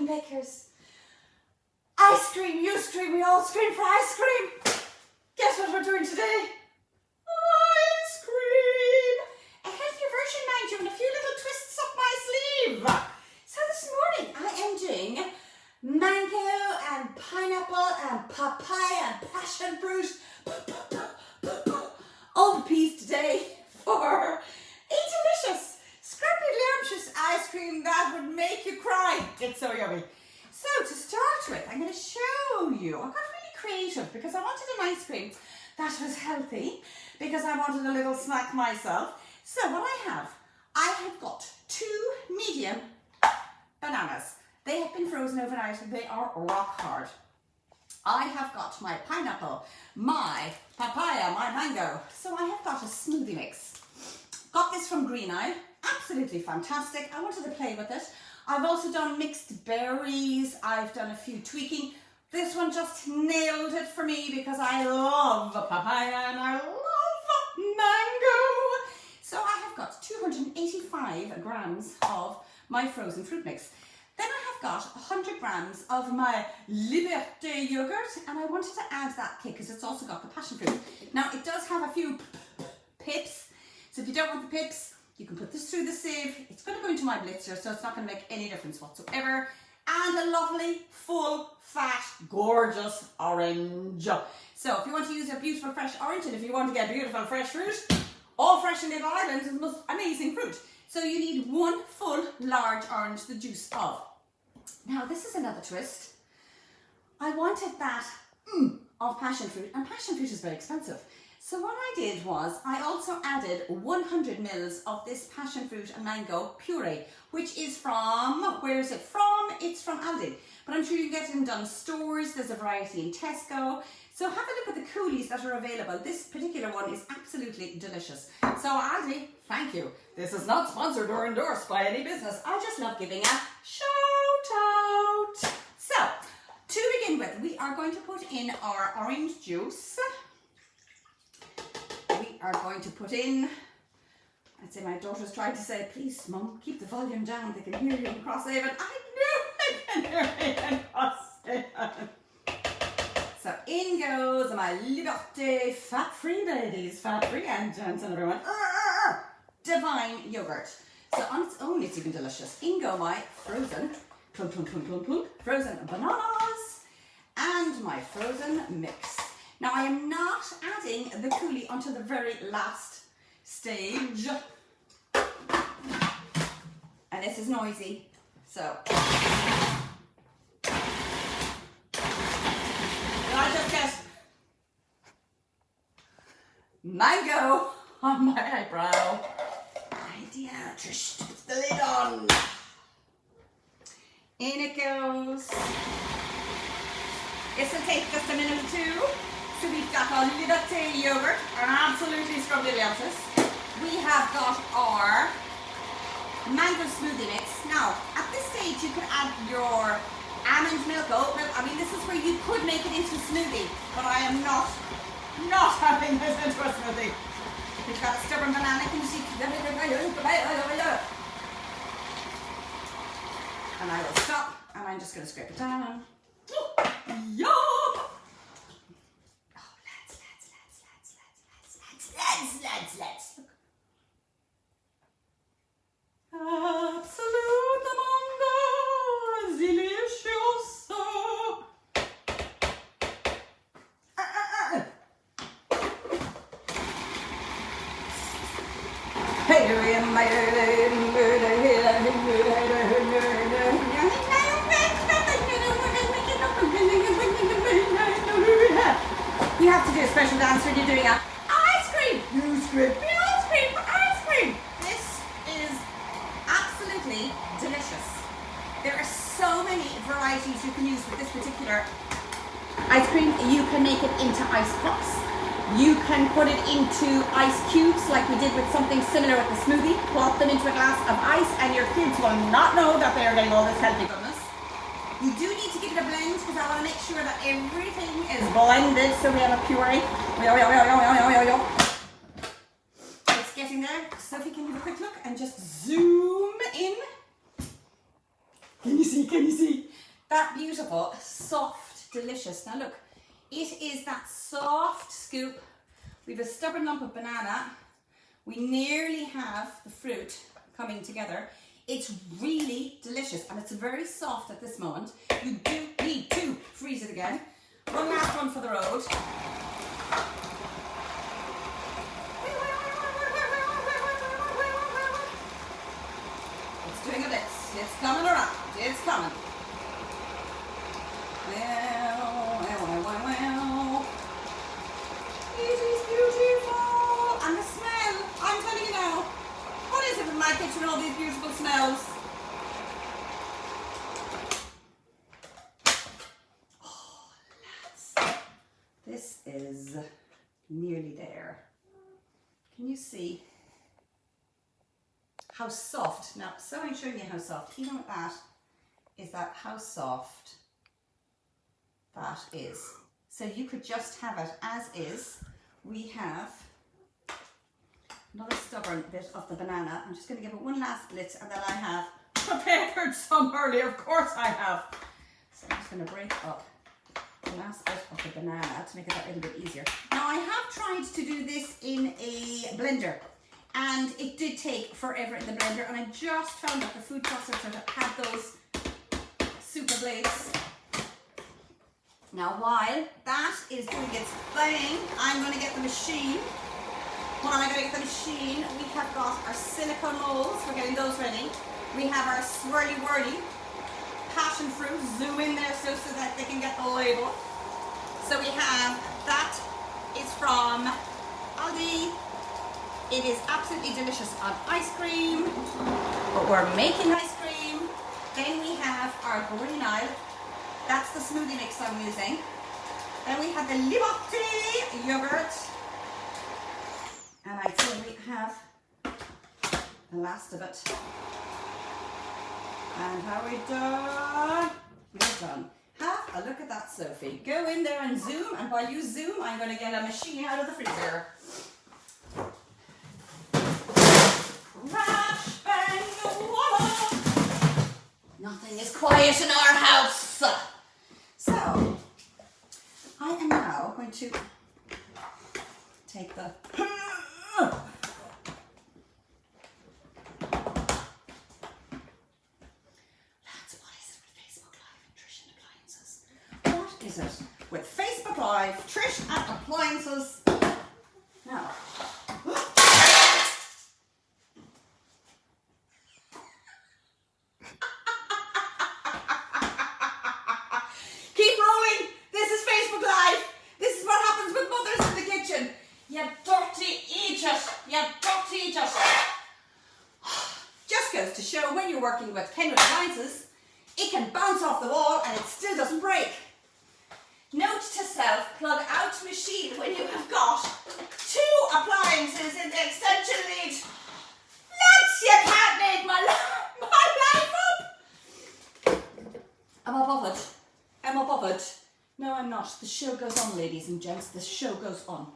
makers. I scream, you scream, we all scream for ice cream. Guess what we're doing today? Ice cream! A healthier version, mind you, and a few little twists up my sleeve. So this morning I am doing mango and pineapple and papaya and passion fruit. All the peas today for a delicious, scrumptious ice cream that would make you cry. It's so yummy. So to start with, I'm going to show you. I got really creative because I wanted an ice cream that was healthy because I wanted a little snack myself. So what I have got 2 medium bananas. They have been frozen overnight and they are rock hard. I have got my pineapple, my papaya, my mango. So I have got a smoothie mix. Got this from GreenIsle. Absolutely fantastic. I wanted to play with it. I've also done mixed berries. I've done a few tweaking. This one just nailed it for me because I love papaya and I love mango. So I have got 285 grams of my frozen fruit mix. Then I have got 100 grams of my Liberté yogurt, and I wanted to add that kick because it's also got the passion fruit. Now it does have a few pips, so if you don't want the pips, you can put this through the sieve. It's going to go into my blitzer, so it's not going to make any difference whatsoever. And a lovely, full, fat, gorgeous orange. So if you want to use a beautiful fresh orange, and if you want to get beautiful fresh fruit, all fresh in Little Ireland is the most amazing fruit. So you need 1 full large orange, the juice of. Now this is another twist. I wanted that of passion fruit, and passion fruit is very expensive. So what I did was I also added 100 mils of this passion fruit and mango puree, which is from, where is it from? It's from Aldi, but I'm sure you can get it in Dunnes stores. There's a variety in Tesco. So have a look at the coulis that are available. This particular one is absolutely delicious. So Aldi, thank you. This is not sponsored or endorsed by any business. I just love giving a shout out. So to begin with, we are going to put in our orange juice. We are going to put in, I'd say my daughter's trying to say, please Mum, keep the volume down. They can hear you in Crosshaven. I knew they can hear me in Crosshaven. So in goes my Liberté fat-free ladies, fat-free and gents and everyone. Divine yogurt. So on its own it's even delicious. In go my frozen, frozen bananas and my frozen mix. Now I am not adding the coulis until the very last stage. And this is noisy, so. I just get mango on my eyebrow. Idea, just put the lid on. In it goes. This will take just a minute or 2. So we've got our Liberté yogurt, absolutely scrumptious. We have got our mango smoothie mix. Now, at this stage you could add your almond milk, oat milk. I mean, this is where you could make it into a smoothie, but I am not having this into a smoothie. We've got a stubborn banana, can you see? And I will stop, and I'm just going to scrape it down. Yum! Oh, let's. Absolute mango, delicioso. You have to do a special dance when you're doing a ice cream. You scrape me ice cream for ice cream. This is absolutely delicious. There are so many varieties you can use with this particular ice cream. You can make it into ice pops. You can put it into ice cubes like we did with something similar with the smoothie. Plop them into a glass of ice and your kids will not know that they are getting all this healthy goodness. You do need to give it a blend because I want to make sure that everything is blended so we have a puree. It's getting there. Sophie, can you have a quick look and just zoom in? Can you see? that beautiful, soft, delicious. Now look, it is that soft scoop. We have a stubborn lump of banana. We nearly have the fruit coming together. It's really delicious and it's very soft at this moment. You do need to freeze it again. One last one for the road. It's doing a bit. It's coming around. It's coming. Well. It is beautiful. And the smell, I'm telling you now. What is it in my kitchen, all these beautiful smells? Oh, lads. This is nearly there. Can you see how soft? Now, so I'm showing you how soft. Even with that, is that how soft that is. So you could just have it as is. We have another stubborn bit of the banana. I'm just going to give it one last blitz, and then I have prepared some earlier. Of course I have. So I'm just going to break up the last bit of the banana to make it that little bit easier. Now I have tried to do this in a blender, and it did take forever in the blender, and I just found that the food processor had those super blades. Now while that is doing its thing, I'm going to get the machine. When am I going to get the machine? We have got our silicone molds. We're getting those ready. We have our swirly whirly passion fruit. Zoom in there so that they can get the label. So we have, that is from Aldi. It is absolutely delicious on ice cream. But we're making ice cream. Then we have our GreenIsle. That's the smoothie mix I'm using. Then we have the Liberté yoghurt. And I'd say we have the last of it. And how are we done? We're done. Have a look at that, Sophie. Go in there and zoom, and while you zoom, I'm going to get a machine out of the freezer. Crash, bang, voila! Nothing is quiet in our house. So, I am now going to take the... Is it with Facebook Live, Trish at Appliances. Now, keep rolling. This is Facebook Live. This is what happens with mothers in the kitchen. You dirty idiot. You dirty idiot. Just goes to show when you're working with Kenwood appliances, it can bounce off the wall and it still doesn't break. Note to self, plug out machine when you have got 2 appliances in the extension lead. Lads, you can't make my life up. I'm above it. I'm above it. No, I'm not. The show goes on, ladies and gents. The show goes on.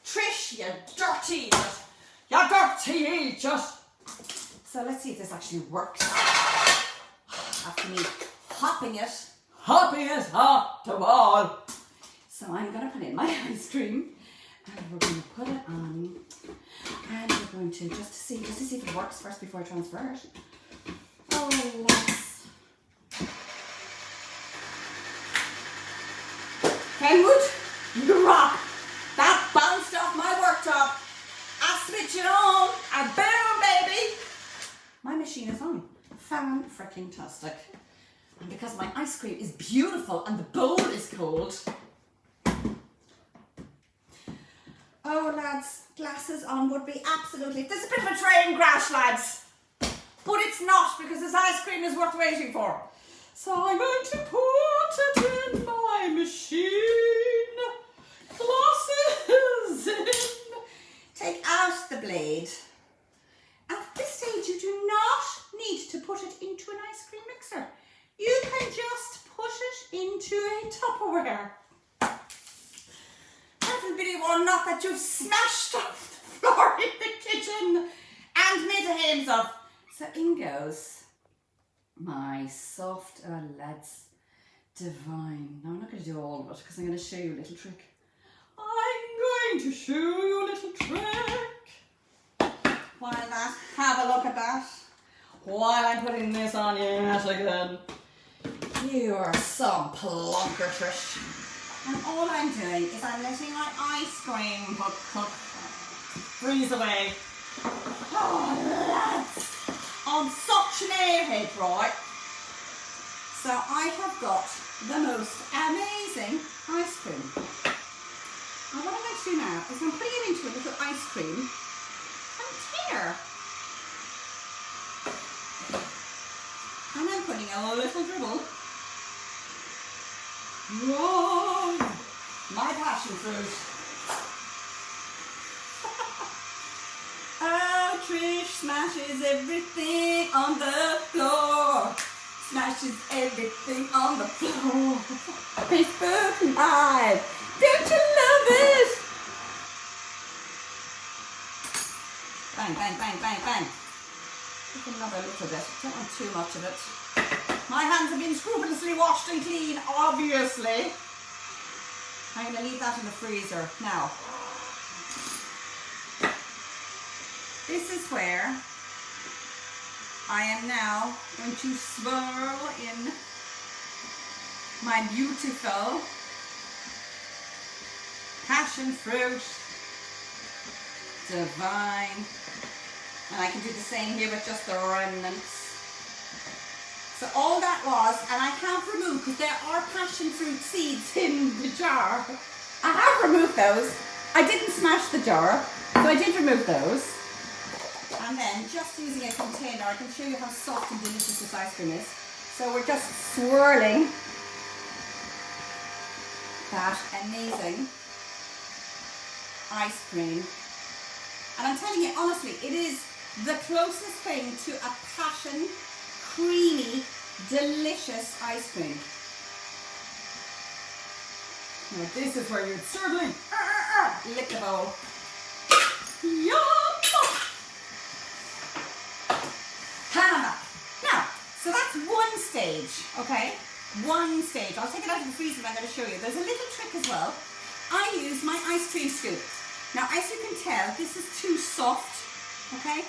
Trish, you dirty idiot. You dirty idiot. So let's see if this actually works. After me hopping it off the wall. So I'm going to put in my ice cream, and we're going to put it on, and we're going to just to see if it works first before I transfer it. Oh, let's. Kenwood, drop. That bounced off my worktop. I switch it on, and boom, baby. My machine is on. Fan-fricking-tastic. And because my ice cream is beautiful and the bowl is cold. Oh, lads, glasses on would be absolutely... This is a bit of a train crash, lads. But it's not, because this ice cream is worth waiting for. So I'm going to put it in my machine. Glasses in. Take out the blade. At this stage, you do not need to put it into an ice cream mixer. You can just put it into a Tupperware. Everybody will not that you've smashed off the floor in the kitchen and made a hames of. So in goes my soft, lads, divine. Now I'm not going to do all of it because I'm going to show you a little trick. I'm going to show you a little trick. While that, have a look at that. While I'm putting this on yet again. You are some plonker, Trish. And all I'm doing is I'm letting my ice cream cook, freeze away. Oh, lads. On such an airhead, right? So I have got the most amazing ice cream. And what I'm going to do now is I'm putting it into a little ice cream container. And I'm putting a little dribble. Whoa! My passion fruit. Oh, Trish smashes everything on the floor. Smashes everything on the floor. Facebook Live. Don't you love it? Bang, bang, bang, bang, bang. Just another little bit. Don't want too much of it. My hands have been scrupulously washed and clean, obviously. I'm going to leave that in the freezer. Now, this is where I am now going to swirl in my beautiful passion fruit divine. And I can do the same here with just the remnants. So all that was, and I have removed, because there are passion fruit seeds in the jar. I have removed those. I didn't smash the jar, so I did remove those. And then just using a container, I can show you how soft and delicious this ice cream is. So we're just swirling that amazing ice cream. And I'm telling you, honestly, it is the closest thing to a passion, creamy, delicious ice cream. Now this is where you'd certainly lick the bowl. Yum! Now, so that's one stage, okay? One stage. I'll take it out of the freezer and I'm going to show you. There's a little trick as well. I use my ice cream scoop. Now, as you can tell, this is too soft, okay?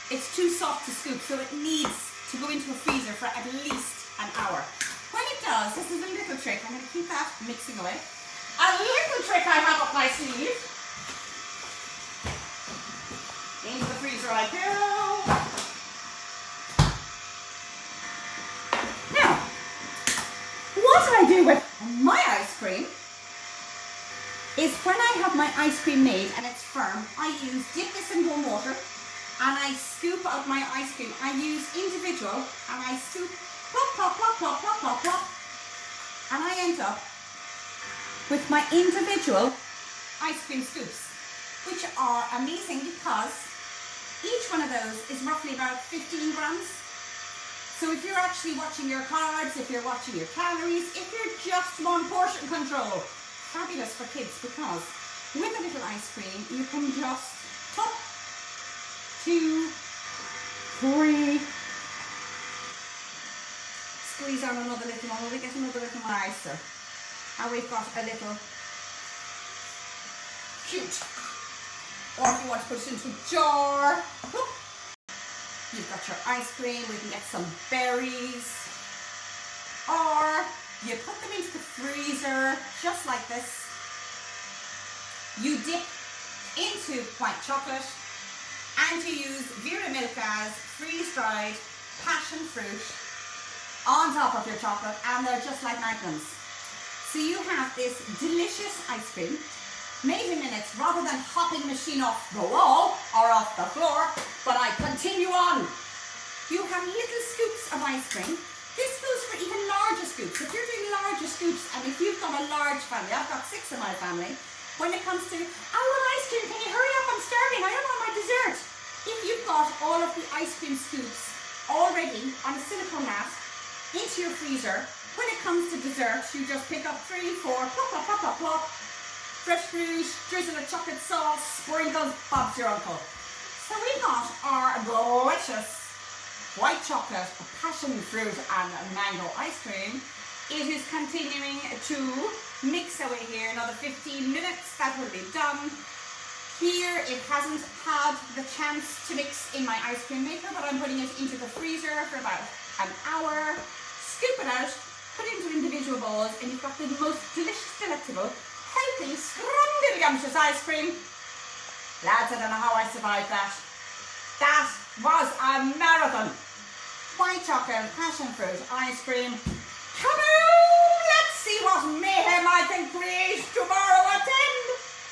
It's too soft to scoop, so it needs to go into a freezer for at least an hour. When it does, this is a little trick. I'm going to keep that mixing away. A little trick I have up my sleeve. Into the freezer I go. Now, what I do with my ice cream is when I have my ice cream made and it's firm, I dip this in warm water and I scoop out my ice cream. I use individual and I scoop, plop, plop, plop, plop, plop, plop, plop, and I end up with my individual ice cream scoops, which are amazing because each one of those is roughly about 15 grams. So if you're actually watching your carbs, if you're watching your calories, if you're just on portion control, fabulous for kids, because with a little ice cream you can just top, 2, 3, squeeze on another little one, we get another little nicer, and we've got a little cute. Or if you want to put it into a jar, you've got your ice cream, we can get some berries, or you put them into the freezer just like this. You dip into white chocolate and you use Vera Milka's freeze-dried passion fruit on top of your chocolate, and they're just like magnums. So you have this delicious ice cream made in minutes rather than hopping the machine off the wall or off the floor, but I continue on. You have little scoops of ice cream. This goes for even larger scoops. If you're doing larger scoops, and if you've got a large family, I've got 6 in my family, when it comes to, I want ice cream, can you hurry up, I'm starving, I don't want my dessert. If you've got all of the ice cream scoops already on a silicone mat into your freezer, when it comes to dessert, you just pick up 3, 4, plop, plop, plop, plop, plop, fresh fruit, drizzle of chocolate sauce, sprinkles, Bob's your uncle. So we've got our delicious white chocolate, passion fruit and mango ice cream It is continuing to mix away here. Another 15 minutes, that will be done. Here it hasn't had the chance to mix in my ice cream maker, but I'm putting it into the freezer for about an hour. Scoop it out, put it into individual bowls, and you've got the most delicious, delectable, healthy, scrumdiddlyumptious ice cream. Lads, I don't know how I survived that. That was a marathon. White chocolate, passion fruit, ice cream. Come on, let's see what mayhem I can create tomorrow